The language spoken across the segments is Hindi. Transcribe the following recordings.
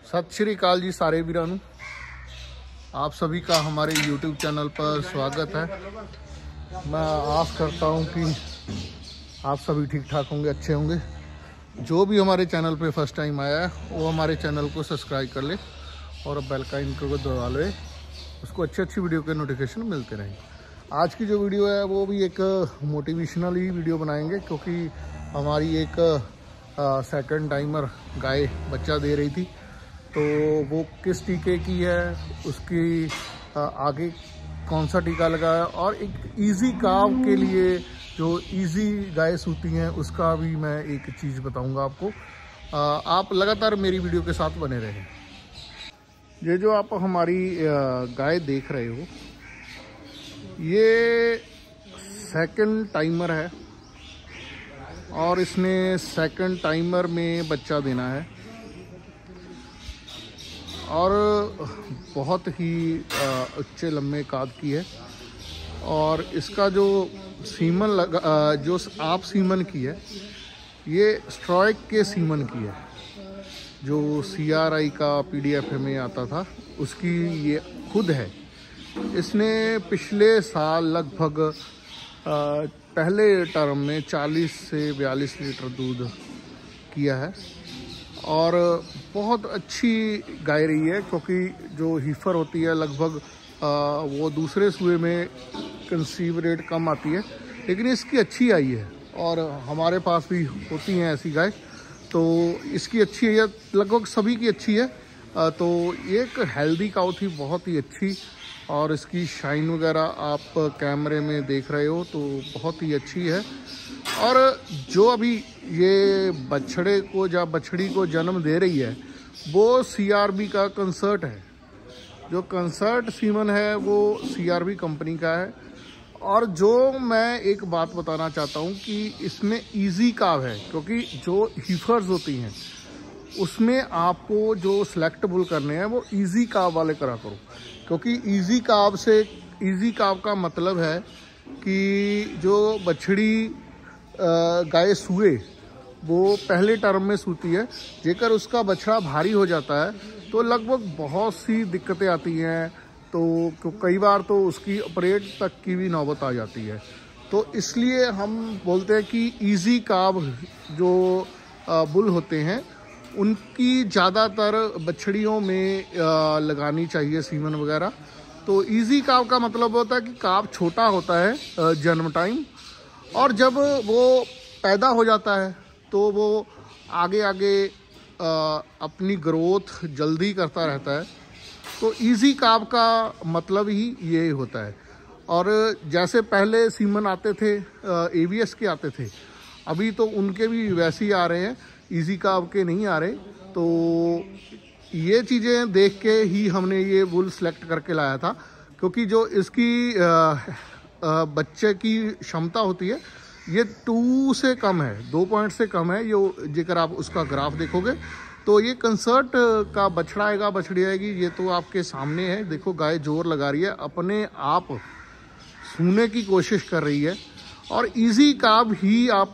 सत श्री अकाल जी सारे वीरां नूं, आप सभी का हमारे YouTube चैनल पर स्वागत है। मैं आस करता हूं कि आप सभी ठीक ठाक होंगे, अच्छे होंगे। जो भी हमारे चैनल पे फर्स्ट टाइम आया है वो हमारे चैनल को सब्सक्राइब कर ले और बेल का आइकन को दबा ले, उसको अच्छी वीडियो के नोटिफिकेशन मिलते रहें। आज की जो वीडियो है वो भी एक मोटिवेशनल ही वीडियो बनाएंगे, क्योंकि हमारी एक सेकंड टाइमर गाय बच्चा दे रही थी, तो वो किस टीके की है, उसकी आगे कौन सा टीका लगाया, और एक इजी काम के लिए जो इजी गाय सूती हैं उसका भी मैं एक चीज़ बताऊंगा आपको। आप लगातार मेरी वीडियो के साथ बने रहें। ये जो आप हमारी गाय देख रहे हो, ये सेकंड टाइमर है और इसने सेकंड टाइमर में बच्चा देना है और बहुत ही अच्छे लंबे काद की है। और इसका जो सीमन लगा, जो आप सीमन की है, ये स्ट्राइक के सीमन की है, जो CRI का PDF में आता था उसकी ये खुद है। इसने पिछले साल लगभग पहले टर्म में 40 से 42 लीटर दूध किया है और बहुत अच्छी गाय रही है, क्योंकि जो हीफर होती है लगभग वो दूसरे सूए में कंसीव रेट कम आती है, लेकिन इसकी अच्छी आई है और हमारे पास भी होती हैं ऐसी गाय, तो इसकी अच्छी है, लगभग सभी की अच्छी है। तो एक हेल्दी काउ थी, बहुत ही अच्छी, और इसकी शाइन वगैरह आप कैमरे में देख रहे हो तो बहुत ही अच्छी है। और जो अभी ये बछड़े को या बछड़ी को जन्म दे रही है वो CRB का कंसर्ट है। जो कंसर्ट सीमन है वो CRB कंपनी का है। और जो मैं एक बात बताना चाहता हूँ कि इसमें इजी काव है, क्योंकि जो हीफर्स होती हैं उसमें आपको जो सेलेक्ट बुल करने हैं वो इजी काव वाले करा करो, क्योंकि इजी काव का मतलब है कि जो बछड़ी गाय सूए वो पहले टर्म में सूती है, जेकर उसका बछड़ा भारी हो जाता है तो लगभग बहुत सी दिक्कतें आती हैं, तो कई बार तो उसकी ऑपरेट तक की भी नौबत आ जाती है। तो इसलिए हम बोलते हैं कि इजी काव जो बुल होते हैं उनकी ज़्यादातर बछड़ियों में लगानी चाहिए सीमन वगैरह। तो इजी काव का मतलब होता है कि काव छोटा होता है जन्म टाइम, और जब वो पैदा हो जाता है तो वो आगे अपनी ग्रोथ जल्दी करता रहता है। तो इजी काव का मतलब ही ये होता है। और जैसे पहले सीमन आते थे AVS के आते थे, अभी तो उनके भी वैसे ही आ रहे हैं, इजी काव के नहीं आ रहे। तो ये चीज़ें देख के ही हमने ये वुल सेलेक्ट करके लाया था, क्योंकि जो इसकी बच्चे की क्षमता होती है ये 2 से कम है, 2 पॉइंट से कम है। ये जेकर आप उसका ग्राफ देखोगे तो ये कंसर्ट का बछड़ा आएगा, बछड़ी आएगी, ये तो आपके सामने है। देखो गाय जोर लगा रही है, अपने आप सूने की कोशिश कर रही है। और इजी काव ही आप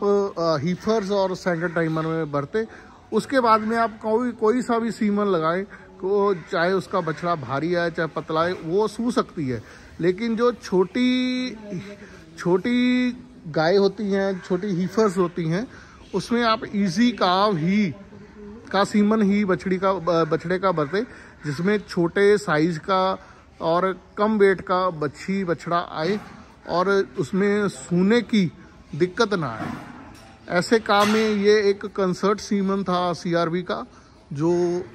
हीफर्स और सेकंड टाइमर में बरते, उसके बाद में आप कोई सा भी सीमन लगाएं, को चाहे उसका बछड़ा भारी है चाहे पतला है, वो सू सकती है। लेकिन जो छोटी गाय होती हैं, छोटी हीफर्स होती हैं, उसमें आप इजी काव ही का सीमन ही बछड़े का बरते, जिसमें छोटे साइज का और कम वेट का बछड़ा आए और उसमें सूने की दिक्कत ना आए। ऐसे काम में ये एक कंसर्ट सीमन था CRB का, जो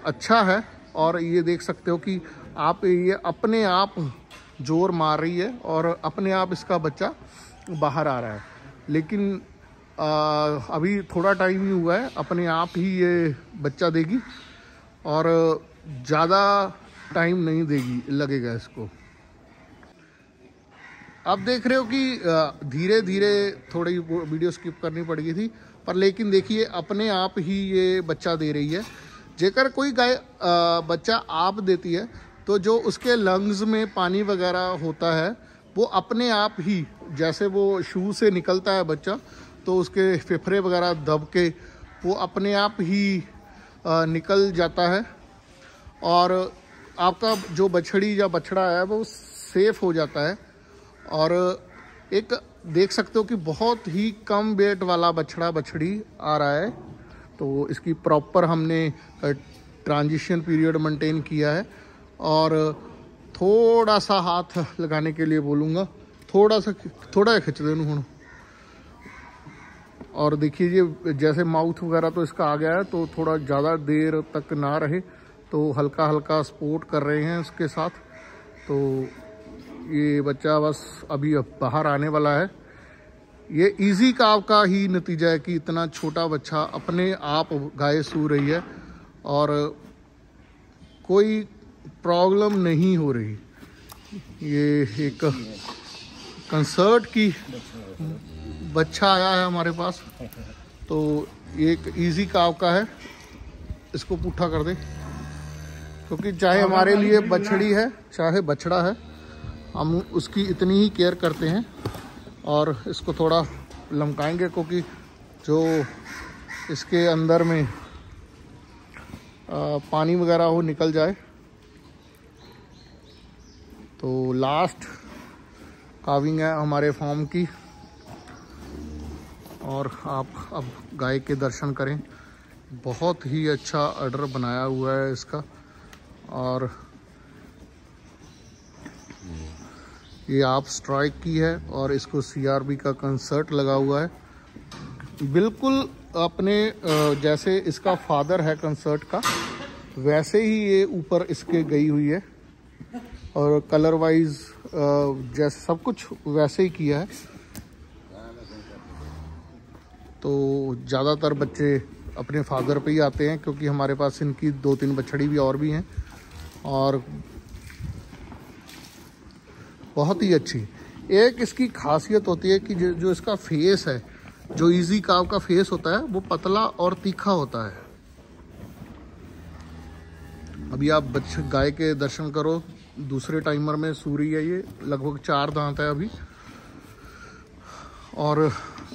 अच्छा है। और ये देख सकते हो कि आप ये अपने आप जोर मार रही है और अपने आप इसका बच्चा बाहर आ रहा है। लेकिन अभी थोड़ा टाइम ही हुआ है, अपने आप ही ये बच्चा देगी और ज़्यादा टाइम नहीं लगेगा इसको। आप देख रहे हो कि धीरे धीरे थोड़ी वीडियो स्किप करनी पड़ गई थी, पर लेकिन देखिए अपने आप ही ये बच्चा दे रही है। जेकर कोई गाय बच्चा आप देती है तो जो उसके लंग्स में पानी वगैरह होता है वो अपने आप ही, जैसे वो शू से निकलता है बच्चा तो उसके फेफड़े वगैरह दब के वो अपने आप ही निकल जाता है और आपका जो बछड़ी या बछड़ा है वो सेफ हो जाता है। और एक देख सकते हो कि बहुत ही कम वेट वाला बछड़ा बछड़ी आ रहा है। तो इसकी प्रॉपर हमने ट्रांजिशन पीरियड मेंटेन किया है। और थोड़ा सा हाथ लगाने के लिए बोलूँगा, थोड़ा खिंच देना हूँ। और देखिए ये जैसे माउथ वगैरह तो इसका आ गया है, तो थोड़ा ज़्यादा देर तक ना रहे, तो हल्का हल्का सपोर्ट कर रहे हैं उसके साथ। तो ये बच्चा बस अभी बाहर आने वाला है। ये इजी काव का ही नतीजा है कि इतना छोटा बच्चा अपने आप गाय सू रही है और कोई प्रॉब्लम नहीं हो रही। ये एक कंसर्ट की बच्चा आया है हमारे पास, तो एक इजी काव का है। इसको पुट्ठा कर दे, क्योंकि चाहे हमारे लिए बछड़ी है चाहे बछड़ा है, हम उसकी इतनी ही केयर करते हैं। और इसको थोड़ा लमकाएंगे क्योंकि जो इसके अंदर में पानी वगैरह हो निकल जाए। तो लास्ट काविंग है हमारे फार्म की। और आप अब गाय के दर्शन करें। बहुत ही अच्छा ऑर्डर बनाया हुआ है इसका। और ये आप स्ट्राइक की है और इसको CRB का कंसर्ट लगा हुआ है। बिल्कुल अपने जैसे इसका फादर है कंसर्ट का, वैसे ही ये ऊपर इसके गई हुई है। और कलर वाइज जैसे सब कुछ वैसे ही किया है। तो ज़्यादातर बच्चे अपने फादर पे ही आते हैं, क्योंकि हमारे पास इनकी 2-3 बछड़ी भी और भी हैं। और बहुत ही अच्छी एक इसकी खासियत होती है कि जो इसका फेस है, जो इजी काव का फेस होता है, वो पतला और तीखा होता है। अभी आप गाय के दर्शन करो। दूसरे टाइमर में सूरी है, ये लगभग 4 दांत है अभी। और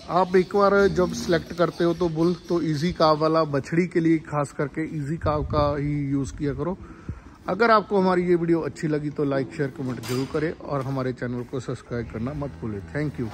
आप एक बार जब सिलेक्ट करते हो तो बुल, तो इजी काव वाला बछड़ी के लिए खास करके इजी काव का ही यूज़ किया करो। अगर आपको हमारी ये वीडियो अच्छी लगी तो लाइक शेयर कमेंट जरूर करें और हमारे चैनल को सब्सक्राइब करना मत भूलें। Thank you.